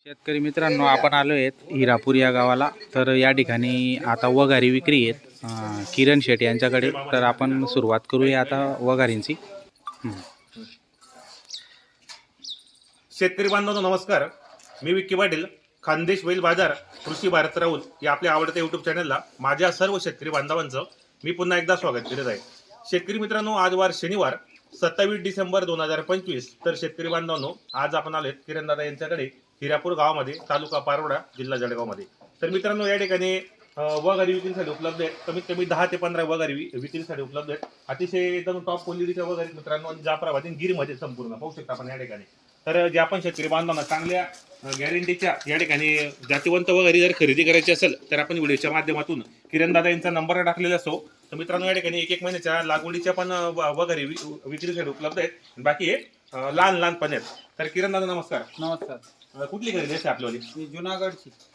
शेतकरी मित्रांनो, आपण आलो आहेत हिरापूर या गावाला. तर या ठिकाणी आता वगारी विक्री आहेत किरण शेट यांच्याकडे. तर आपण सुरुवात करूया आता वगारींची. शेतकरी बांधवांनो नमस्कार. मी विक्की पाटील, खानदेश बैल बाजार कृषी भारत राहुल या आपल्या आवडत्या युट्यूब चॅनलला माझ्या सर्व शेतकरी बांधवांचं मी पुन्हा एकदा स्वागत करत आहे. शेतकरी मित्रांनो, आज वार शनिवार 27 डिसेंबर 2025. तर शेतकरी बांधवांनो, आज आपण आलोत किरणदादा यांच्याकडे हिरापूर गावामध्ये, तालुका पारोडा, जिल्हा जळगावमध्ये. तर मित्रांनो, या ठिकाणी वगारी विक्रीसाठी उपलब्ध आहेत. कमीत कमी 10 ते 15 वगारी विक्रीसाठी उपलब्ध आहेत. अतिशय एकदम टॉप क्वालिटीच्या वगारी मित्रांनो, आणि जाफराबादी गिरमध्ये संपूर्ण पाहू शकता आपण या ठिकाणी. तर जे आपण शेतकरी बांधवांना चांगल्या गॅरंटीच्या या ठिकाणी जातीवंत वगैरे जर खरेदी करायची असेल तर आपण व्हिडिओच्या माध्यमातून किरणदादा यांचा नंबर टाकलेला असो. तर मित्रांनो, या ठिकाणी एक महिन्याच्या लागवडीच्या पण वगैरे विक्रीसाठी उपलब्ध आहेत. बाकी हे लहान पण आहेत. तर किरणदादा नमस्कार. नमस्कार. कुठली खरेदी असते आपल्यावाली? ही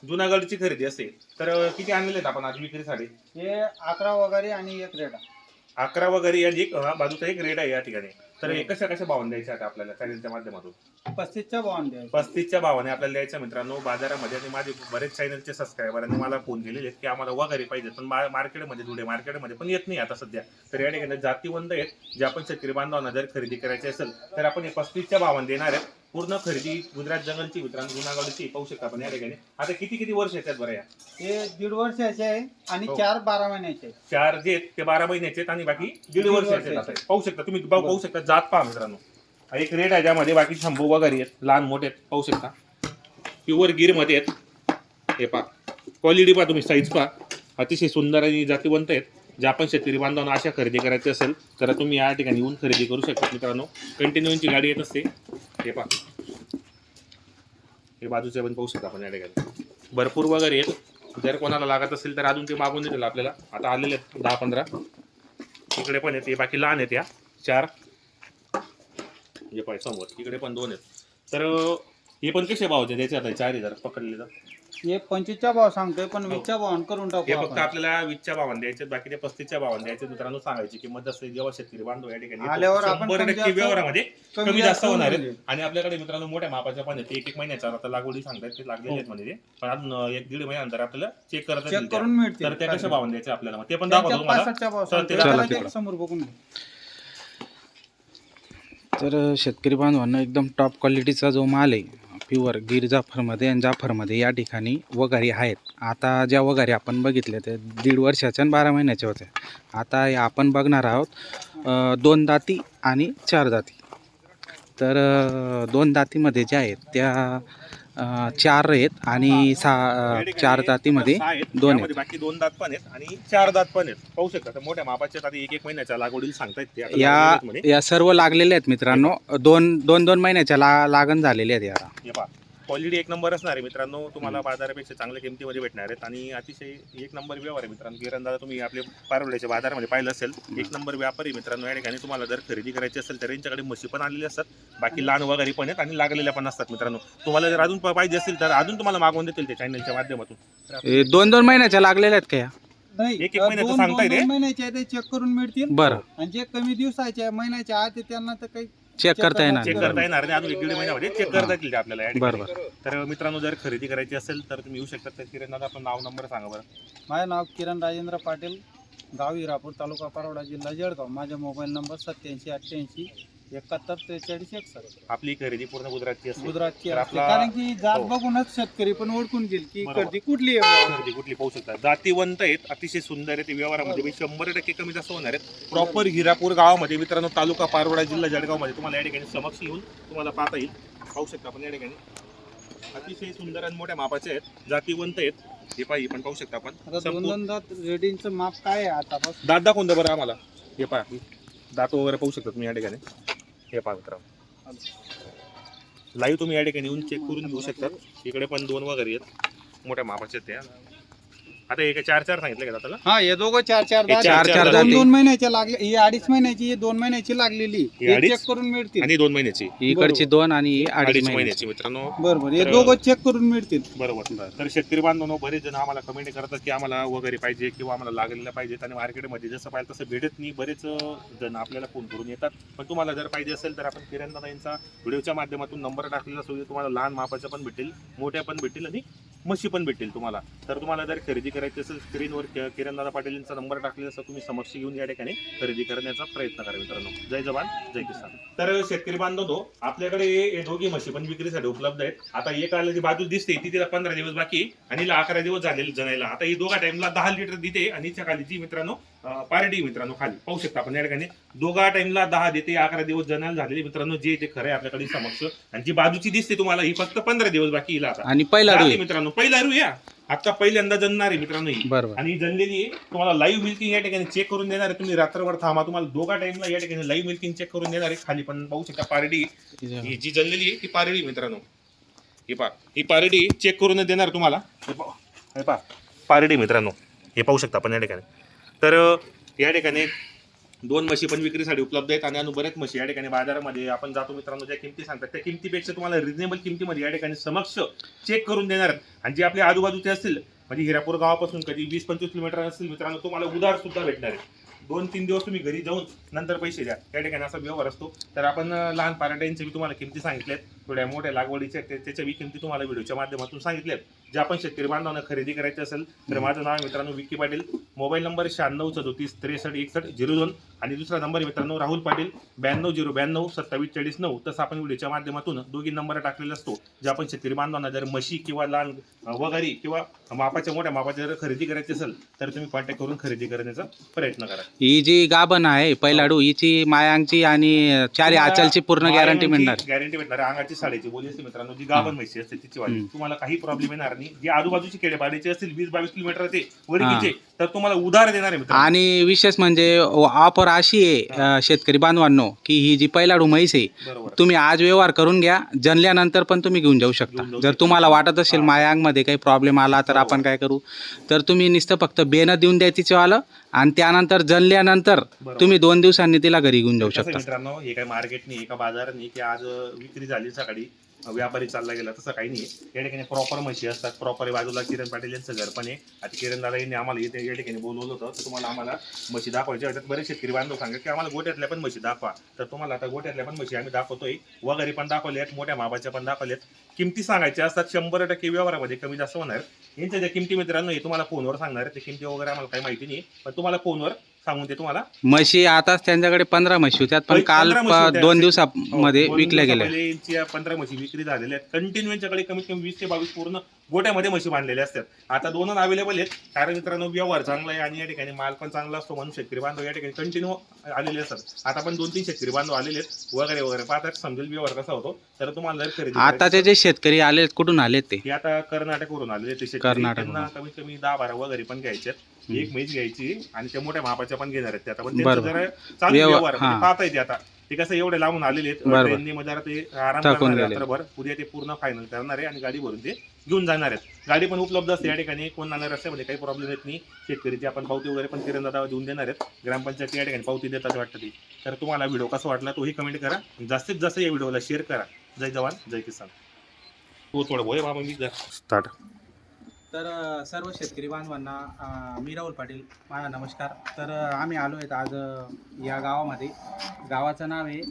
जुनागडची खरेदी असते. तर किती आणलेले आहेत आपण आज विक्रीसाठी? हे 11 वगैरे आणि एक रेडा. 11 वगैरे आणि एक बाजूचा एक रेड आहे या ठिकाणी. तर हे कशा भावाने द्यायचे आता आपल्याला चॅनलच्या माध्यमातून? 35च्या भावाने द्यायचे. 35च्या भावाने आपल्याला द्यायचं मित्रांनो बाजारामध्ये. आणि माझे बरेच चॅनलचे सबस्क्रायबरांनी मला फोन केलेले आहेत की आम्हाला वगैरे पाहिजे, पण मार्केटमध्ये जुडे मार्केटमध्ये पण येत नाही आता सध्या. तर या ठिकाणी जातीवंत आहेत जे आपण शेतकरी बांधवांना जर खरेदी करायची असेल तर आपण हे 35च्या भावाने देणार आहेत. पूर्ण खरेदी गुजरात जंगलची मित्रांनो, जुनागडची पाहू शकता आपण या ठिकाणी. आता किती वर्ष आहेत बरं? या हे 1.5 वर्षाचे आहे आणि हो. 4 12 महिन्याचे. 4 जे आहेत ते 12 महिन्याचे आहेत आणि बाकी 1.5 वर्षाचे आहेत. पाहू शकता तुम्ही, पाहू शकता जात पहा मित्रांनो. एक रेड आहे ज्यामध्ये बाकी शंभू वगैरे आहेत, लहान मोठे आहेत, पाहू शकता. प्युअर गिरमध्ये आहेत. हे पहा क्वालिटी पहा तुम्ही, साईज पहा, अतिशय सुंदर आणि जातीवंत आहेत. जे आपण शेतकरी बांधवांना अशा खरेदी करायची असेल तर तुम्ही या ठिकाणी येऊन खरेदी करू शकता मित्रांनो. कंटिन्यूची गाडी येत असते. हे पहा, हे बाजूचे पण पाहू शकता आपण या ठिकाणी. भरपूर वगैरे आहेत. जर कोणाला लागत असेल तर अजून ते मागून देतील आपल्याला. आता आलेले आहेत 10-15. इकडे पण आहेत, हे बाकी लहान आहेत. या 4 म्हणजे पाय समोर इकडे पण 2 आहेत. तर हे पण कसे भावाचे द्यायचे आता 4,000 पकडले तर? हे 25च्या भाव सांगतोय, पण 20च्या भावाने करून टाकू हे फक्त आपण. आपल्याला 20च्या भावाने द्यायचे, बाकी ते 35च्या भावाने द्यायचे मित्रांनो. सांगायची किंमत असते जेव्हा शेतकरी बांधव या ठिकाणी आल्यावर आपण 100% व्यवहारामध्ये कमी जास्त होणार आहे. होईल. आणि आपल्याकडे मित्रांनो मोठ्या मापाच्या पण आहेत. एक महिन्याच्या आता लागवडी सांगतात ते लागलेले आहेत म्हणजे. पण अजून 1-1.5 महिन्यानंतर आपल्याला चेक करून मिळतील. तर त्या कशा भावाने द्यायचे आपल्याला ते पण दाखवतो तुम्हाला. 65च्या भाव तर ते सांगतोय. दाखवा त्याला तिकडं. समोर बघून घे. तर शेतकरी बांधवांना एकदम टॉप क्वालिटीचा जो माल आहे प्युअर गिर जाफरमध्ये आणि जाफरमध्ये या ठिकाणी वगारी आहेत. आता ज्या वगारी आपण बघितल्या त्या 1.5 वर्षाच्या आणि 12 महिन्याच्या होत्या. आता या आपण बघणार आहोत 2 दाती आणि 4 दाती. तर 2 दातीमध्ये ज्या आहेत त्या 4 आहेत आणि 4 दातीमध्ये 2 आहेत. बाकी 2 दात पण आहेत आणि 4 दात पण आहेत. पाहू शकता तर मोठ्या मापाच्या आता 1-1 महिन्याच्या लागवडीला सांगतायत ते आता लागलेले आहेत म्हणे. या सर्व लागलेले आहेत मित्रांनो. 2 महिन्याच्या लागण झालेले आहेत याला. हे पहा क्वालिटी एक नंबर असणार आहे मित्रांनो. तुम्हाला बाजारापेक्षा चांगल्या किमतीमध्ये भेटणार आहेत आणि अतिशय एक नंबर व्यवहार आहे मित्रांनो. किरणदादा तुम्ही आपले पारोड्याच्या बाजारामध्ये पाहिलं असेल, एक नंबर व्यापारी मित्रांनो. या ठिकाणी तुम्हाला जर खरेदी करायची असेल तर यांच्याकडे म्हशी पण आलेली असतात, बाकी लहान वगैरे पण आहेत आणि लागलेल्या पण असतात मित्रांनो. तुम्हाला जर अजून पाहिजे असेल तर अजून तुम्हाला मागवून देतील ते चॅनलच्या माध्यमातून. 2 महिन्याच्या लागलेल्या आहेत का या? नाही, 1-1 महिन्याचं सांगताय ते. 2 महिन्याचे आहे ते चेक करून मिळतील. बरं, आणि जे कमी दिवसाचे महिन्याच्या आत आहे त्यांना तर काही चेक करता येणार चेक करता येणार नाही. अजून 1-1.5 महिन्यामध्ये चेक करता येतील ते आपल्याला या ठिकाणी. बरोबर. तर मित्रांनो, जर खरेदी करायची असेल तर तुम्ही येऊ शकता. तर किरणदादा आपण नाव नंबर सांगा बरं. माझे नाव किरण राजेंद्र पाटील, गाव हिरापूर, तालुका पारोडा, जिल्हा जळगाव. माझा मोबाईल नंबर 8788 71 43 61. आपली खरेदी पूर्ण गुजरातची असते. गुजरातची तर असते. आपला- कारण की जात हो. बघूनच शेतकरी पण ओळखून घेईल की बरोबर. खरेदी कुठली आहे. खरेदी कुठली पाहू शकता. जातीवंत आहेत, अतिशय सुंदर आहेत. व्यवहारामध्ये 100% कमी जास्त होणार आहेत. प्रॉपर हिरापूर गावामध्ये मित्रांनो, तालुका पारोडा, जिल्हा जळगाव मध्ये तुम्हाला या ठिकाणी समक्ष येऊन तुम्हाला पाहता येईल. पाहू शकता आपण या ठिकाणी अतिशय सुंदर आणि मोठ्या मापाचे आहेत, जातीवंत आहेत. हे पाहिजे पण पाहू शकता आपण. आता 2 दात रेडिंगचं माप काय आहे आतापासून? दात दाखवून द्या बरं आम्हाला. हे पहा दात वगैरे पाहू शकता तुम्ही या ठिकाणी. हे पहा मित्रांनो, लाईव्ह तुम्ही या ठिकाणी येऊन चेक करून घेऊ शकतात. इकडे पण 2 वगैरे आहेत, मोठ्या मापाचे आहेत त्या. आता हे काय 4 सांगितलं का त्याला? हा हे दोघं 4 हे चार दोन जाती. 2 महिन्याचे लागले, ही 2.5 महिन्याची, ही 2 महिन्याची लागलेली, ही हे 2.5 चेक करून मिळतील. आणि 2 महिन्याची, इकडची 2 आणि 2.5 2.5 महिन्याची. महिन्याची मित्रांनो. बरोबर, हे तर- दोघं चेक करून मिळतील. बरोबर. तर शेतकरी बांधवांनो, बरेच जण आम्हाला कमेंट करतात की आम्हाला वगैरे पाहिजे किंवा आम्हाला लागलेल्या पाहिजेत, आणि मार्केटमध्ये जसं पाहिजे तसं भेटत नाही. बरेच जण आपल्याला फोन करून येतात. पण तुम्हाला जर पाहिजे असेल तर आपण किरण दादा यांचा व्हिडिओच्या माध्यमातून नंबर टाकलेला असतो. तुम्हाला लहान मापाच्या पण भेटेल, मोठ्या पण भेटेल आणि म्हशी पण भेटेल तुम्हाला. तर तुम्हाला जर खरेदी करायची असेल, स्क्रीनवर किरण दादा पाटील यांचा नंबर टाकलेला असतो, तुम्ही समक्ष घेऊन या ठिकाणी खरेदी करण्याचा प्रयत्न करा मित्रांनो. जय जवान जय किसान. तर शेतकरी बांधव, आपल्याकडे हे दोघी म्हशी पण विक्रीसाठी उपलब्ध आहेत. आता एक आलं जी बाजू दिसते ती तिला 15 दिवस बाकी आहे, आणि हिला 11 दिवस झालेले जणायला. आता ही दोघा टाइमला 10 लिटर देते, आणि हिच्या खाली जी मित्रांनो पारडी मित्रांनो खाली पाहू शकता आपण या ठिकाणी दोघा टाइमला 10 देते, 11 दिवस जणायला झालेले मित्रांनो. जे ते खरं आहे आपल्याकडे समक्ष. आणि जी बाजूची दिसते तुम्हाला ही फक्त 15 दिवस बाकी हिला. आता आणि पहिला जाते डू मित्रांनो, पहिला रू या आता पहिल्यांदा जनणार आहे मित्रांनो ही. बरोबर. आणि जनलेली आहे, तुम्हाला लाईव्ह मिल्किंग या ठिकाणी चेक करून देणार आहे. तुम्ही रात्रभर थांबा, तुम्हाला दोघा टाइमला या ठिकाणी लाईव्ह मिल्किंग चेक करून देणार आहे. खाली पण पाहू शकता पारडी, ही जी जनलेली आहे ती पारडी मित्रांनो. ही पारडी चेक करून देणार तुम्हाला. हे पहा पारडी मित्रांनो, हे पाहू शकता आपण या ठिकाणी. तर या ठिकाणी 2 म्हशी पण विक्रीसाठी उपलब्ध आहेत, आणि बऱ्याच म्हशी या ठिकाणी बाजारामध्ये आपण जातो मित्रांनो. ज्या किमती सांगतात त्या किमतीपेक्षा तुम्हाला रिजनेबल किमतीमध्ये या ठिकाणी समक्ष चेक करून देणार आहेत. आणि जे आपले आजूबाजूचे असतील, म्हणजे हिरापूर गावापासून कधी 20-25 किलोमीटर असतील मित्रांनो, तुम्हाला उधार सुद्धा भेटणार आहे. 2-3 दिवस तुम्ही घरी जाऊन नंतर पैसे द्या, त्या ठिकाणी असा व्यवहार असतो. तर आपण लहान पाराट्यांचे बी तुम्हाला किमती सांगितल्यात, थोड्या मोठ्या लागवडीच्या त्याच्या बी किमती तुम्हाला व्हिडिओच्या माध्यमातून सांगितल्यात. जे आपण शेतकरी बांधवांना खरेदी करायची असेल तर माझं नाव आहे मित्रांनो विक्की पाटील. मोबाईल नंबर 963733636102, आणि दुसरा नंबर आहे मित्रांनो राहुल पाटील 92092729. तसं आपण व्हिडिओच्या माध्यमातून दोघी नंबर टाकलेला असतो. जे आपण शेतकरी बांधवांना जर म्हशी किंवा लहान वगैरे किंवा मापाच्या मोठ्या मापाच्या जर खरेदी करायची असेल तर तुम्ही कॉन्टॅक्ट करून खरेदी करण्याचा प्रयत्न करा. ही जी गाभण आहे पहिलाडू, हिची मायांची आणि 4 आचलची पूर्ण गॅरंटी मिळणार. गॅरंटी भेटणार. अंगाची साडेची बोली असते मित्रांनो, जी गाभण म्हशी असते तिची वाली. तुम्हाला काही प्रॉब्लेम येणार नाही. जी आजूबाजूची खेडेपाड्याची असतील 20-22 किलोमीटर ते वडकीचे, तर तुम्हाला उधार देणार आहे मित्रांनो. आणि विशेष म्हणजे ऑफर अशी आहे शेतकरी बांधवांनो, की ही जी पहिलाडू म्हैस आहे, बरोबर. तुम्ही आज व्यवहार करून घ्या, जनल्यानंतर पण तुम्ही घेऊन जाऊ शकता. घेऊन जाऊ जर शकता. तुम्हाला वाटत असेल मायांगमध्ये काही प्रॉब्लेम आला तर आपण काय करू, तर तुम्ही नुसतं फक्त बेनं देऊन द्या तिचंवालं, आणि त्यानंतर जनल्यानंतर बरोबर. तुम्ही 2 दिवसांनी तिला घरी घेऊन जाऊ कसं आहे शकता. मित्रांनो, हे काय मार्केट नाही, एका बाजार नाही की आज विक्री झाली सकाळी व्यापारी चालला गेला, तसं काही नाही. या ठिकाणी प्रॉपर म्हशी असतात. प्रॉपर बाजूला किरण पाटील यांचं घर पण आहे. आता किरण दादा यांनी आम्हाला इथे या ठिकाणी बोलवलं होतं, तर तुम्हाला आम्हाला म्हशी दाखवायच्या होत्या. बरेच शेतकरी बांधव सांगतात की आम्हाला गोट्यातल्या पण म्हशी दाखवा, तर तुम्हाला आता गोट्यातल्या पण म्हशी आम्ही दाखवतोय. वगैरे पण दाखवल्यात, मोठ्या मापाच्या पण दाखवल्यात. किमती सांगायच्या असतात, 100% व्यवहारामध्ये कमी जास्त होणार. यांच्या ज्या किमती मित्रांनो हे तुम्हाला फोनवर सांगणार. ते किमती वगैरे आम्हाला काही माहिती नाही, पण तुम्हाला फोनवर सांगून ते तुम्हाला. म्हशी आताच त्यांच्याकडे 15 म्हशी होत्यात, पण काल 15 म्हशी होत्या. 2 दिवसामध्ये हो, विकल्या 2 गेल्या. दिवसापहिले यांच्या 15 म्हशी विक्री झालेल्या आहेत. कंटिन्यू यांच्याकडे कमीत कमी 20 ते 22 पूर्ण गोट्यामध्ये म्हशी बांधलेल्या असतात. आता 2 अवेलेबल आहेत, कारण मित्रांनो व्यवहार चांगला आहे आणि या ठिकाणी माल पण चांगला असतो, म्हणून शेतकरी बांधव या ठिकाणी कंटिन्यू आलेले असतात. आता पण 2-3 शेतकरी बांधव आलेले आहेत वगैरे वगैरे. पाहतात समजेल व्यवहार कसा होतो. तर तुम्हाला जर खरेदी आताचे जे शेतकरी आले कुठून आलेत ते? हे आता कर्नाटकवरून आलेले ते शेतकरी. कर्नाटकवरून. त्यांना कमीत कमी 10-12 वगैरे पण घ्यायचे. एक म्हैस घ्यायची आणि त्या मोठ्या मापाच्या पण घेणार आहेत ते. आता पण त्यांचं बरोबर. जरा चालू व्यवहार, व्यवहार हां. पाहता येते. आता ते कसं एवढे लांबून आलेले आहेत, बरोबर. ट्रेननी मध्ये ते आराम थकून करणार आहे गेले. रात्रभर. उद्या ते पूर्ण फायनल करणार आहे आणि गाडी भरून ते घेऊन जाणार आहेत. गाडी पण उपलब्ध असते या ठिकाणी. कोणाला रस्त्यामध्ये काही प्रॉब्लेम येत नाही. शेतकरीची आपण पावती वगैरे पण किरण दादा देऊन देणार आहेत. ग्रामपंचायत या ठिकाणी पावती देतात वाटतं ती. तर तुम्हाला व्हिडिओ कसा वाटला तोही कमेंट करा. जास्तीत जास्त या व्हिडिओला शेअर करा. जय जवान जय किसान. तो थोडं भोय बाबा मी स्टार्ट. तर सर्व शेतकरी बांधवांना मी राहुल पाटील, माझा नमस्कार. तर आम्ही आलो आहेत आज या गावामध्ये. गावाचं नाव आहे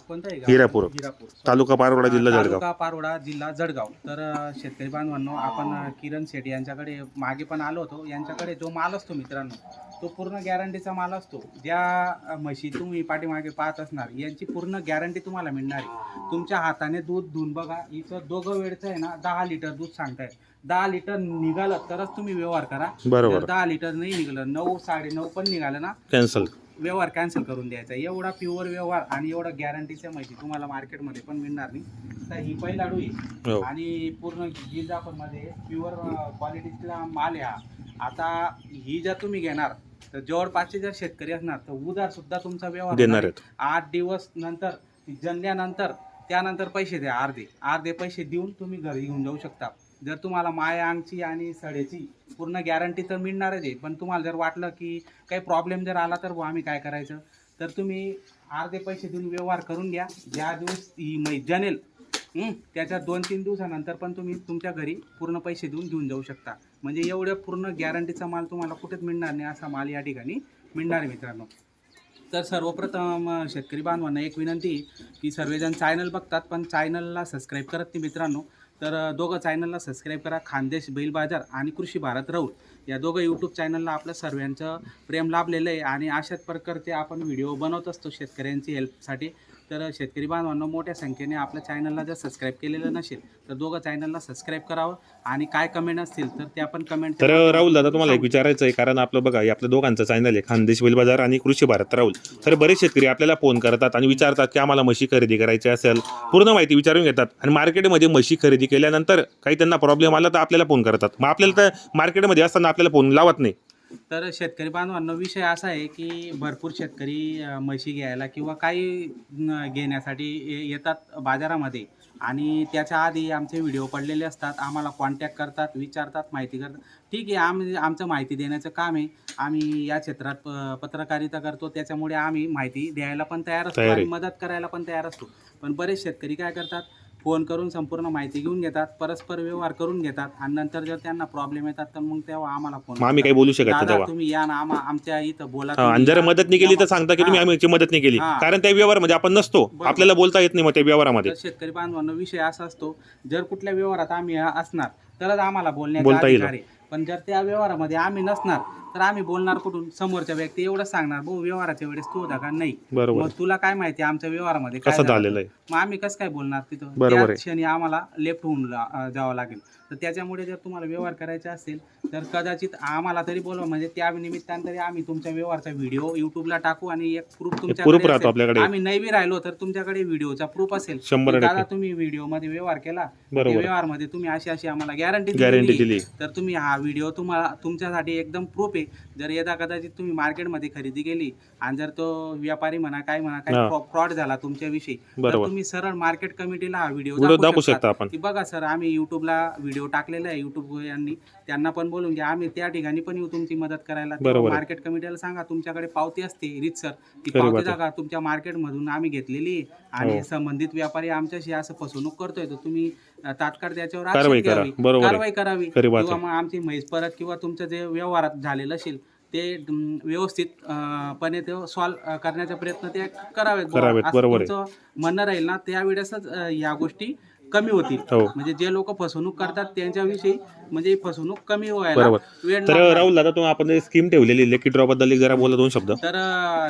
कोणतं आहे गाव? हिरापूर. हिरापूर, तालुका पारोडा जिल्हा जळगाव. तालुका पारोडा जिल्हा जळगाव. तर शेतकरी बांधवांनो, आपण किरण शेट्टी यांच्याकडे मागे पण आलो होतो. यांच्याकडे जो माल असतो मित्रांनो, तो पूर्ण गॅरंटीचा माल असतो. ज्या म्हशी तुम्ही पाठीमागे पाहत असणार, यांची पूर्ण गॅरंटी तुम्हाला मिळणार आहे. तुमच्या हाताने दूध धुवून बघा. इथं दोघं वेळचं आहे ना 10 लिटर दूध सांगताय. 10 लिटर निघालं तरच तुम्ही व्यवहार करा. बरोबर. जर 10 लिटर नाही निघालं, 9 9.5 पण निघालं ना, कॅन्सल. व्यवहार कॅन्सल करून द्यायचा. एवढा प्युअर व्यवहार आणि एवढा गॅरंटीच्या माहिती तुम्हाला मार्केटमध्ये पण मिळणार नाही. तर ही पहिलाडू आहे हो. आणि पूर्ण गिरजापूरमध्ये प्युअर क्वालिटीचा माल आहे हा. आता ही जर तुम्ही घेणार तर जवळपासचे जर शेतकरी असणार तर उधार सुद्धा तुमचा व्यवहार देणार आहेत. 8 दिवस नंतर जनल्यानंतर त्यानंतर पैसे द्या. अर्धे पैसे देऊन तुम्ही घरी घेऊन जाऊ शकता. जर तुम्हाला माया अंगची आणि सड्याची पूर्ण गॅरंटी तर मिळणारच आहे, पण तुम्हाला जर वाटलं की काही प्रॉब्लेम जर आला तर बुवा आम्ही काय करायचं, तर तुम्ही अर्धे पैसे देऊन व्यवहार करून घ्या. ज्या दिवस ही म्हैस जनेल त्याच्या 2-3 दिवसानंतर पण तुम्ही तुमच्या घरी पूर्ण पैसे देऊन घेऊन जाऊ शकता. म्हणजे एवढं पूर्ण गॅरंटीचा माल तुम्हाला कुठेच मिळणार नाही, असा माल या ठिकाणी मिळणार आहे मित्रांनो. तर सर्वप्रथम शेतकरी बांधवांना एक विनंती की सर्वजण चॅनल बघतात पण चॅनलला सबस्क्राईब करत नाही मित्रांनो. तर दोघं चॅनलला सबस्क्राईब करा. खानदेश बैल बाजार आणि कृषी भारत राऊत या दोघं यूट्यूब चॅनलला आपलं सर्वांचं प्रेम लाभलेलं आहे आणि अशाच प्रकारचे आपण व्हिडिओ बनवत असतो शेतकऱ्यांची हेल्पसाठी. तर शेतकरी बांधवांना मोठ्या संख्येने आपल्या चॅनलला जर सबस्क्राईब केलेलं नसेल तर दोघं चॅनलला सबस्क्राईब करावं आणि काय कमेंट असतील तर ते आपण कमेंट. तर राहुल दादा तुम्हाला एक विचारायचं आहे, कारण आपलं बघा आपल्या दोघांचं चॅनल आहे खानदेश बैल बाजार आणि कृषी भारत राहुल. तर बरेच शेतकरी आपल्याला फोन करतात आणि विचारतात की आम्हाला म्हशी खरेदी करायची असेल, पूर्ण माहिती विचारून घेतात आणि मार्केटमध्ये म्हशी खरेदी केल्यानंतर काही त्यांना प्रॉब्लेम आला तर आपल्याला फोन करतात. मग आपल्याला तर मार्केटमध्ये असताना आपल्याला फोन लावत नाही. तर शेतकरी बांधवांना विषय असा आहे की भरपूर शेतकरी म्हशी घ्यायला किंवा काही घेण्यासाठी येतात बाजारामध्ये आणि त्याच्या आधी आमचे व्हिडिओ पडलेले असतात. आम्हाला कॉन्टॅक्ट करतात, विचारतात, माहिती करतात. ठीक आहे, आमचं माहिती देण्याचं काम आहे. आम्ही या क्षेत्रात पत्रकारिता करतो, त्याच्यामुळे आम्ही माहिती द्यायला पण तयार असतो आणि मदत करायला पण तयार असतो. पण बरेच शेतकरी काय करतात, फोन करून संपूर्ण माहिती घेऊन घेतात, परस्पर व्यवहार करून घेतात आणि नंतर जर त्यांना प्रॉब्लेम येतात तर मग तेव्हा आम्हाला फोन आम्ही काही बोलू शकत नाही दादा तेव्हा. तुम्ही या ना, आमच्या इथं बोला. आणि जर मदत नाही केली तर सांगता की तुम्ही आम्ही मदत नाही केली, कारण त्या व्यवहारामध्ये आपण नसतो, आपल्याला बोलता येत नाही. मग त्या व्यवहारामध्ये शेतकरी बांधवांना विषय असा असतो, जर कुठल्या व्यवहारात आम्ही असणार तरच आम्हाला बोलण्याचा अधिकार आहे. पण जर त्या व्यवहारामध्ये आम्ही नसणार तर आम्ही बोलणार कुठून? समोरच्या व्यक्ती एवढंच सांगणार, भाऊ व्यवहाराच्या वेळेस तू होता का? नाही. मग तुला काय माहिती आमच्या व्यवहारामध्ये काय झालेलं आहे? मग आम्ही कसं काय बोलणार तिथं? त्या क्षणी आम्हाला लेफ्ट होऊन जावं लागेल. तर त्याच्यामुळे जर तुम्हाला व्यवहार करायचे असेल तर कदाचित आम्हाला तरी बोलवा, म्हणजे त्या निमित्ताने तरी आम्ही तुमच्या व्यवहारचा व्हिडिओ युट्यूबला टाकू आणि एक प्रूफ तुमच्याकडे, आम्ही नाही बी राहिलो तर तुमच्याकडे व्हिडिओचा प्रूफ असेल. दादा तुम्ही व्हिडिओ मध्ये व्यवहार केला, व्यवहार मध्ये तुम्ही अशी आम्हाला गॅरंटी दिली, तर तुम्ही हा व्हिडिओ तुमच्यासाठी एकदम प्रूफ आहे. जर यदा कदाचित तुम्ही मार्केटमध्ये खरेदी केली आणि जर तो व्यापारी म्हणा काय फ्रॉड झाला तुमच्याविषयी, तर तुम्ही सरळ मार्केट कमिटीला हा व्हिडिओ दाखवू शकता की बघा सर आम्ही युट्यूबला व्हिडिओ टाकलेला आहे, युट्यूब यांनी त्यांना पण बोलून घ्या, आम्ही त्या ठिकाणी पण येऊ तुमची मदत करायला. मार्केट कमिटीला सांगा तुमच्याकडे पावती असते रीतसर, ती पावती दाखवा तुमच्या मार्केटमधून आम्ही घेतलेली आणि संबंधित व्यापारी आमच्याशी असं फसवणूक करतोय, तर तुम्ही तात्काळ त्याच्यावर कारवाई करावी किंवा मग आमची म्हैस परत किंवा तुमचं जे व्यवहारात झालेलं असेल ते व्यवस्थितपणे ते सॉल्व्ह करण्याचा प्रयत्न ते करावेत. तुमचं म्हणणं राहील ना, त्यावेळेसच या गोष्टी कमी होतील. म्हणजे जे लोक फसवणूक करतात त्यांच्याविषयी म्हणजे फसवणूक कमी व्हायला वेळ. तर राहुल दादा तुम्ही आपण स्कीम ठेवलेली लकी ड्रॉ बद्दल जरा बोला 2 शब्द. तर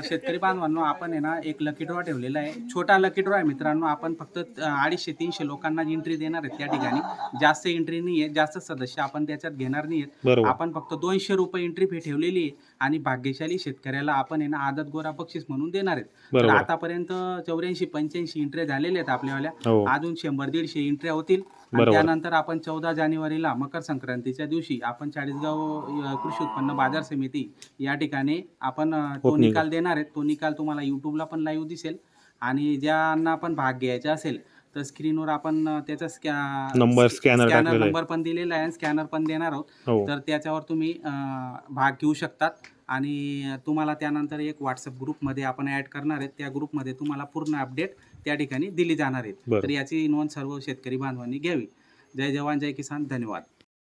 शेतकरी बांधवांनो आपण आहे ना एक लकी ड्रॉ ठेवलेला आहे, छोटा लकी ड्रॉ आहे मित्रांनो. आपण फक्त 250-300 लोकांना एंट्री देणार आहेत त्या ठिकाणी. जास्त एंट्री नाही आहे, जास्त सदस्य आपण त्याच्यात घेणार नाही आहेत. आपण फक्त 200 रुपये एंट्री फी ठेवलेली आहे आणि भाग्यशाली शेतकऱ्याला आपण आहे ना आदत गोरा बक्षीस म्हणून देणार आहेत. तर आतापर्यंत 84-85 एंट्री झालेल्या आहेत आपल्यावाल्या. अजून 100-150 एंट्री होतील आणि त्यानंतर आपण 14 जानेवारीला मकर संक्रांतीच्या दिवशी आपण चाळीसगाव कृषी उत्पन्न बाजार समिती या ठिकाणी आपण तो निकाल देणार आहेत. तो निकाल तुम्हाला युट्यूबला पण लाईव्ह दिसेल आणि ज्यांना पण भाग घ्यायचा असेल तर स्क्रीनवर आपण त्याचा स्कॅनर नंबर पण दिलेला आहे, स्कॅनर पण देणार आहोत. तर त्याच्यावर तुम्ही भाग घेऊ शकतात आणि तुम्हाला त्यानंतर एक व्हॉट्सअप ग्रुपमध्ये आपण ॲड करणार आहेत. त्या ग्रुपमध्ये तुम्हाला पूर्ण अपडेट त्या ठिकाणी दिली जाणार आहेत. तर याची नोंद सर्व शेतकरी बांधवांनी घ्यावी. जय जवान जय किसान. धन्यवाद.